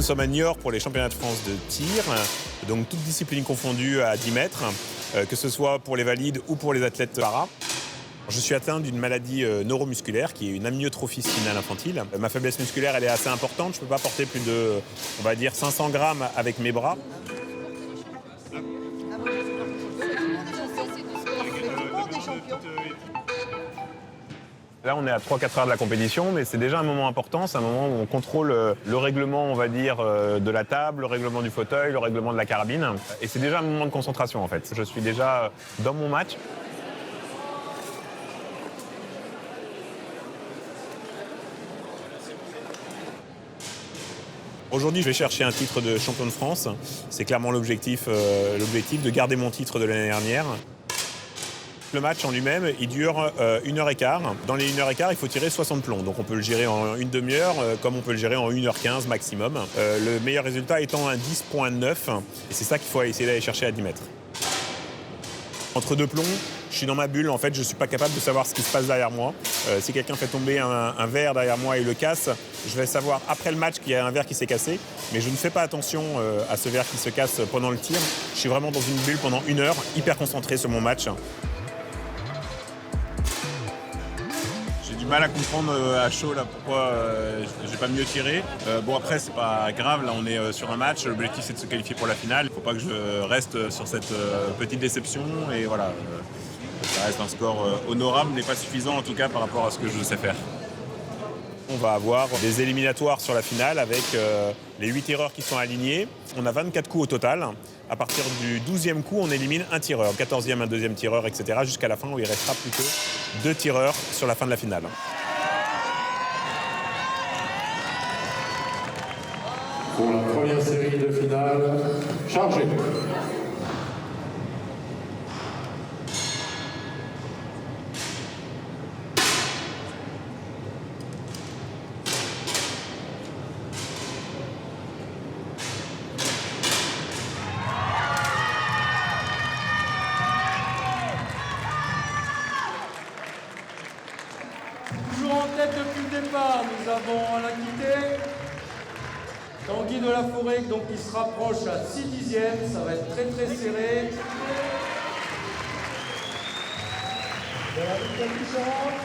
sommes à Niort pour les championnats de France de tir, donc toutes disciplines confondues à 10 mètres, que ce soit pour les valides ou pour les athlètes para. Je suis atteint d'une maladie neuromusculaire qui est une amyotrophie spinale infantile. Ma faiblesse musculaire, elle est assez importante. Je ne peux pas porter plus de, on va dire, 500 grammes avec mes bras. Là, on est à 3-4 heures de la compétition, mais c'est déjà un moment important. C'est un moment où on contrôle le règlement, on va dire, de la table, le règlement du fauteuil, le règlement de la carabine. Et c'est déjà un moment de concentration, en fait. Je suis déjà dans mon match. Aujourd'hui, je vais chercher un titre de champion de France. C'est clairement l'objectif de garder mon titre de l'année dernière. Le match en lui-même, il dure 1h15. Dans les 1h15, il faut tirer 60 plombs. Donc on peut le gérer en une demi-heure, comme on peut le gérer en 1h15 maximum. Le meilleur résultat étant un 10.9. Et c'est ça qu'il faut essayer d'aller chercher à 10 mètres. Entre deux plombs, je suis dans ma bulle. En fait, je ne suis pas capable de savoir ce qui se passe derrière moi. Si quelqu'un fait tomber un verre derrière moi et le casse, je vais savoir après le match qu'il y a un verre qui s'est cassé. Mais je ne fais pas attention à ce verre qui se casse pendant le tir. Je suis vraiment dans une bulle pendant 1 heure, hyper concentré sur mon match. J'ai du mal à comprendre à chaud là, pourquoi j'ai pas mieux tiré. Bon après c'est pas grave, là on est sur un match, l'objectif c'est de se qualifier pour la finale. Il faut pas que je reste sur cette petite déception et voilà. Ça reste un score honorable mais pas suffisant en tout cas par rapport à ce que je sais faire. On va avoir des éliminatoires sur la finale avec les 8 tireurs qui sont alignés. On a 24 coups au total. À partir du 12e coup, on élimine un tireur, 14e, un deuxième tireur, etc. jusqu'à la fin où il restera plus que 2 tireurs sur la fin de la finale. Pour la première série de finale, chargée. Toujours en tête depuis le départ, nous avons Alain Quitté, Tanguy de la Forêt donc qui se rapproche à 6 dixièmes, ça va être très très serré. De la Victoire Puissante.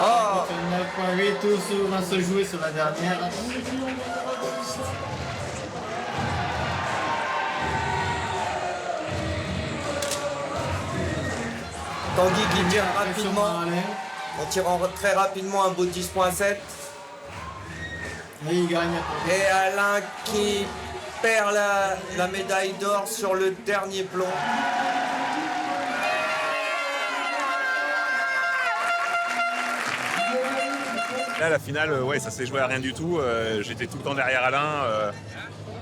Oh 9.8, tout va se jouer sur la dernière. Tanguy qui tire rapidement, en tirant très rapidement un beau 10.7. Et il gagne. Et Alain qui perd la médaille d'or sur le dernier plomb. Là, la finale, ouais, ça s'est joué à rien du tout. J'étais tout le temps derrière Alain.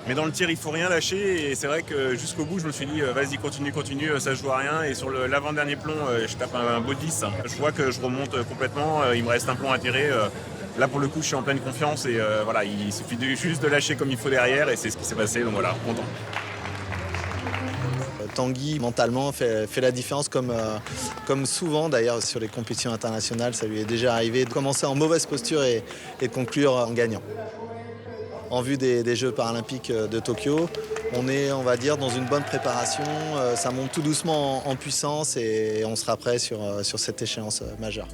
Mais dans le tir, il ne faut rien lâcher. Et c'est vrai que jusqu'au bout, je me suis dit, vas-y, continue, ça se joue à rien. Et sur l'avant-dernier plomb, je tape un beau 10. Je vois que je remonte complètement. Il me reste un plomb à tirer. Là, pour le coup, je suis en pleine confiance. Et voilà, il suffit juste de lâcher comme il faut derrière. Et c'est ce qui s'est passé. Donc voilà, content. Tanguy, mentalement, fait la différence comme souvent d'ailleurs sur les compétitions internationales. Ça lui est déjà arrivé de commencer en mauvaise posture et de conclure en gagnant. En vue des Jeux paralympiques de Tokyo, on est, on va dire, dans une bonne préparation. Ça monte tout doucement en puissance et on sera prêt sur cette échéance majeure.